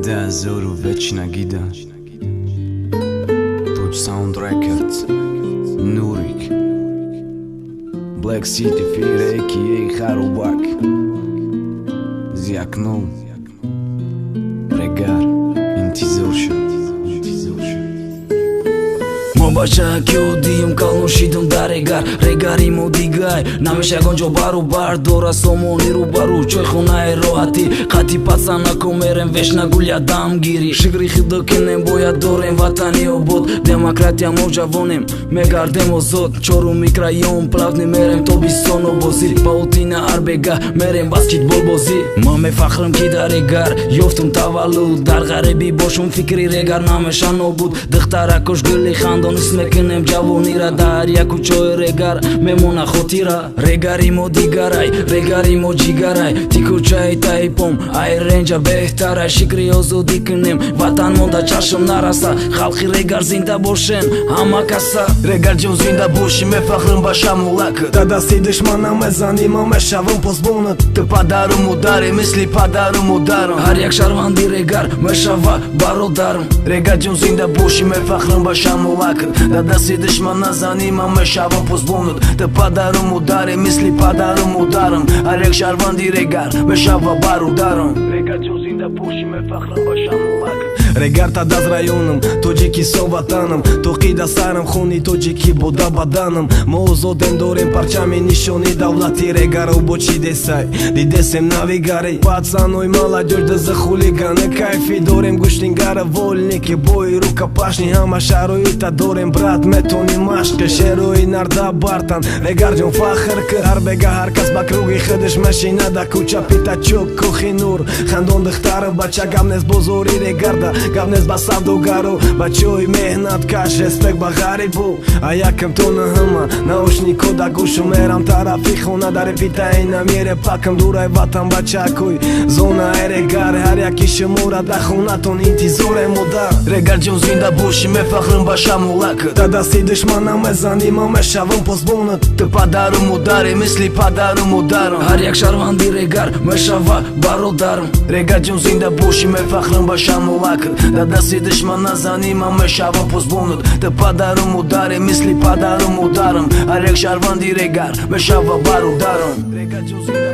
Da zoru veç nagida Tuq Sound Records Nurik Black City Fire a.k.a. Harubak Zjaknul Regar Intizorshë Më basha kjo di më kalë në shqitëm da regar Regari më digaj Na me shakon gjo baru bar Dora so më niru baru Qoj khuna e rohati Kati paca na komeren vesh na gulja dam giri Shikri khidë kene boja doren Vatani o bot Demokratja mo gjavonim Me gardem o zot Qoru mi krajon Plavni merem to bison o bozi Pa utina arbega Merem baskit bol bozi Ma me fakhrëm kita regar Joftëm tavalu Dar garebi boshum fikri regar Na me shano bud Dëhtara kosh gëlli khando Nësme kënem gjavonira Darja ku qoj regar Me mona khotira Regari mo digaraj Regari mo gjigaraj Ti ku qaj ta i pom A i renja behtaraj Shikri o zodi kënem Vatan monda qashëm narasa Khalki regar zinda boshen Hama kasa Regar gjon zinda boshi Me fakhrën basha mullakët Ta da si dëshmana me zanima Me shavën pos bonët Të padaru mu dare Misli padaru mu darën Harjak sharvandi regar Me shava baro darën Regar gjon zinda boshi Me fakhrën basha mullakët Da da si dëshmana zanima Me shavën pos bonët Të padaru mu dare Misli padaru mu darën Harjak sharvandi regar Me shava baro darën Regar gjon zinda boshi Me fakhrën basha mullakët Regar ta daz rajonëm To gjiki so vatanëm To kida sarëm Khuni to gjiki boda badanëm Mo o zote ndorim Parqami nishoni davlati Regar u boqi desaj Di desem navigare Paca noj mala gjërë dhe zë huligane Kajfi dorim gushtin gara volni Ke boj ruka pashni Hama sharoj ta dorim brat Me toni mashke Sheroj narda bartan Regar gjon fakër kër Arbega harkas bak rrugi Khëdësh me shina da kuqa pita quk Kohinur Khandon dëkhtarë Baqa gamnes bozori regarda Gavnes basav do garo Ba qoj mehnat kash respekt bagari bu Aja këm to në hëma Na ush një koda gushu Meram tara fikhona Da repita e në mjere Pakëm duraj vatan ba qakuj Zona e regare Harja kishë mura Da khuna ton intizore moda Regar gjon zinda boshi Me fakhrën basha mullakët Ta da si dëshmana me zanima Me shavën pos bonët Të padaru mu dare Misli padaru mu darën Harjak sharvandi regar Me shava baro darën Regar gjon zinda boshi Me fakhrën basha mullakët Da da si dëshmana zanima Me shavën pos bonët Të padaru mu dare Misli padaru mu darën Harjak sharvandi regar Me shava baro darën Regar gjon zinda